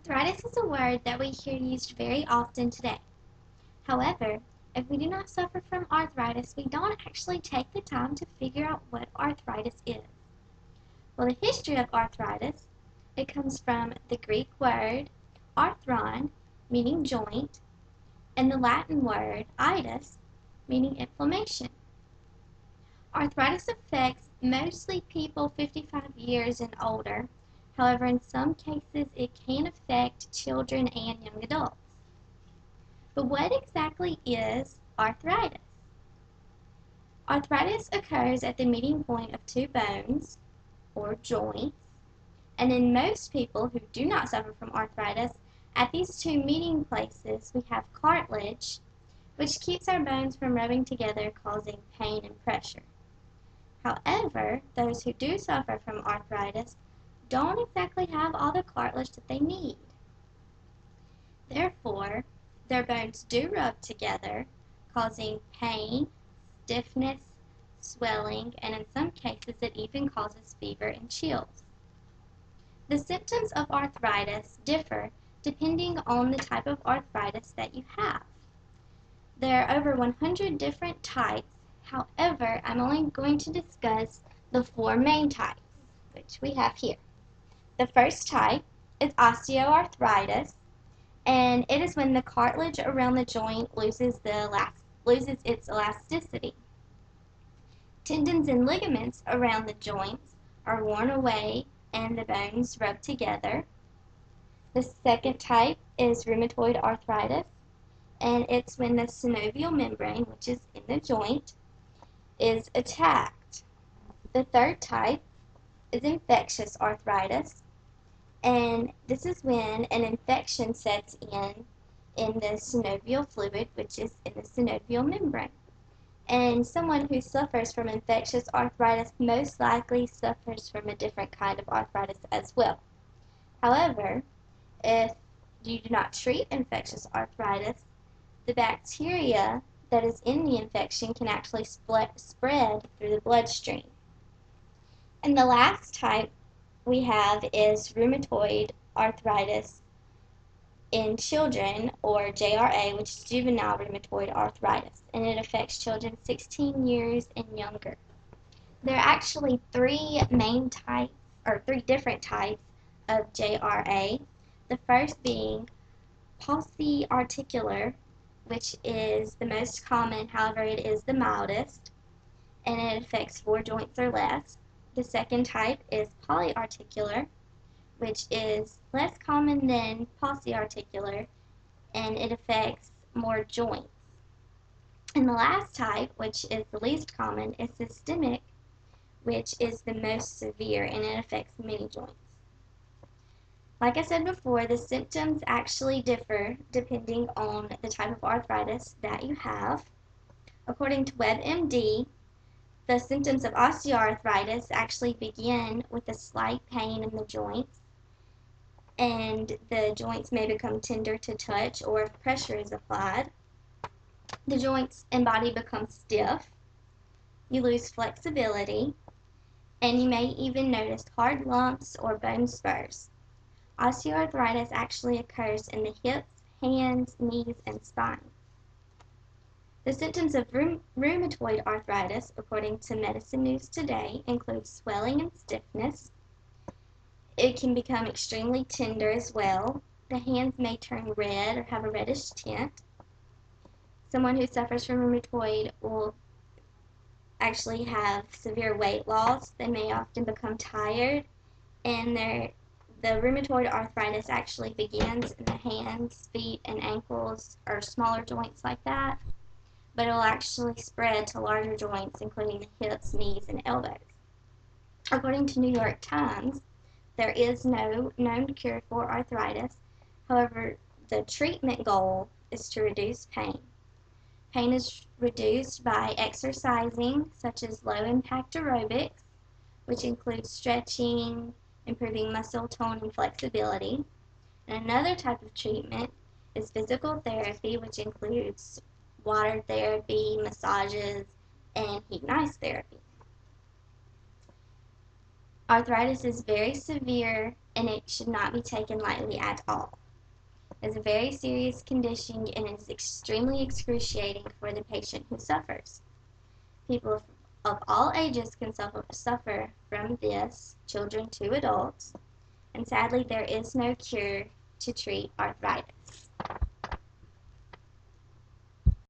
Arthritis is a word that we hear used very often today. However, if we do not suffer from arthritis, we don't actually take the time to figure out what arthritis is. Well, the history of arthritis, it comes from the Greek word arthron, meaning joint, and the Latin word itis, meaning inflammation. Arthritis affects mostly people 55 years and older. However, in some cases, it can affect children and young adults. But what exactly is arthritis? Arthritis occurs at the meeting point of two bones, or joints, and in most people who do not suffer from arthritis, at these two meeting places we have cartilage, which keeps our bones from rubbing together, causing pain and pressure. However, those who do suffer from arthritis don't exactly have all the cartilage that they need. Therefore, their bones do rub together, causing pain, stiffness, swelling, and in some cases it even causes fever and chills. The symptoms of arthritis differ depending on the type of arthritis that you have. There are over 100 different types. However, I'm only going to discuss the four main types, which we have here. The first type is osteoarthritis, and it is when the cartilage around the joint loses its elasticity. Tendons and ligaments around the joints are worn away and the bones rub together. The second type is rheumatoid arthritis, and it's when the synovial membrane, which is in the joint, is attacked. The third type is infectious arthritis, and this is when an infection sets in the synovial fluid, which is in the synovial membrane. And someone who suffers from infectious arthritis most likely suffers from a different kind of arthritis as well. However, if you do not treat infectious arthritis, the bacteria that is in the infection can actually spread through the bloodstream. And the last type we have is rheumatoid arthritis in children, or JRA, which is juvenile rheumatoid arthritis, and it affects children 16 years and younger. There are actually three different types of JRA. The first being pauciarticular, which is the most common, however it is the mildest, and it affects 4 joints or less. The second type is polyarticular, which is less common than pauciarticular, and it affects more joints. And the last type, which is the least common, is systemic, which is the most severe, and it affects many joints. Like I said before, the symptoms actually differ depending on the type of arthritis that you have. According to WebMD, the symptoms of osteoarthritis actually begin with a slight pain in the joints, and the joints may become tender to touch or if pressure is applied. The joints and body become stiff, you lose flexibility, and you may even notice hard lumps or bone spurs. Osteoarthritis actually occurs in the hips, hands, knees, and spine. The symptoms of rheumatoid arthritis, according to Medicine News Today, include swelling and stiffness. It can become extremely tender as well. The hands may turn red or have a reddish tint. Someone who suffers from rheumatoid will actually have severe weight loss. They may often become tired, and the rheumatoid arthritis actually begins in the hands, feet, and ankles, or smaller joints like that, but it will actually spread to larger joints, including the hips, knees, and elbows. According to New York Times, there is no known cure for arthritis. However, the treatment goal is to reduce pain. Pain is reduced by exercising, such as low-impact aerobics, which includes stretching, improving muscle tone and flexibility. And another type of treatment is physical therapy, which includes water therapy, massages, and heat and ice therapy. Arthritis is very severe and it should not be taken lightly at all. It's a very serious condition and is extremely excruciating for the patient who suffers. People of all ages can suffer from this, children to adults, and sadly there is no cure to treat arthritis.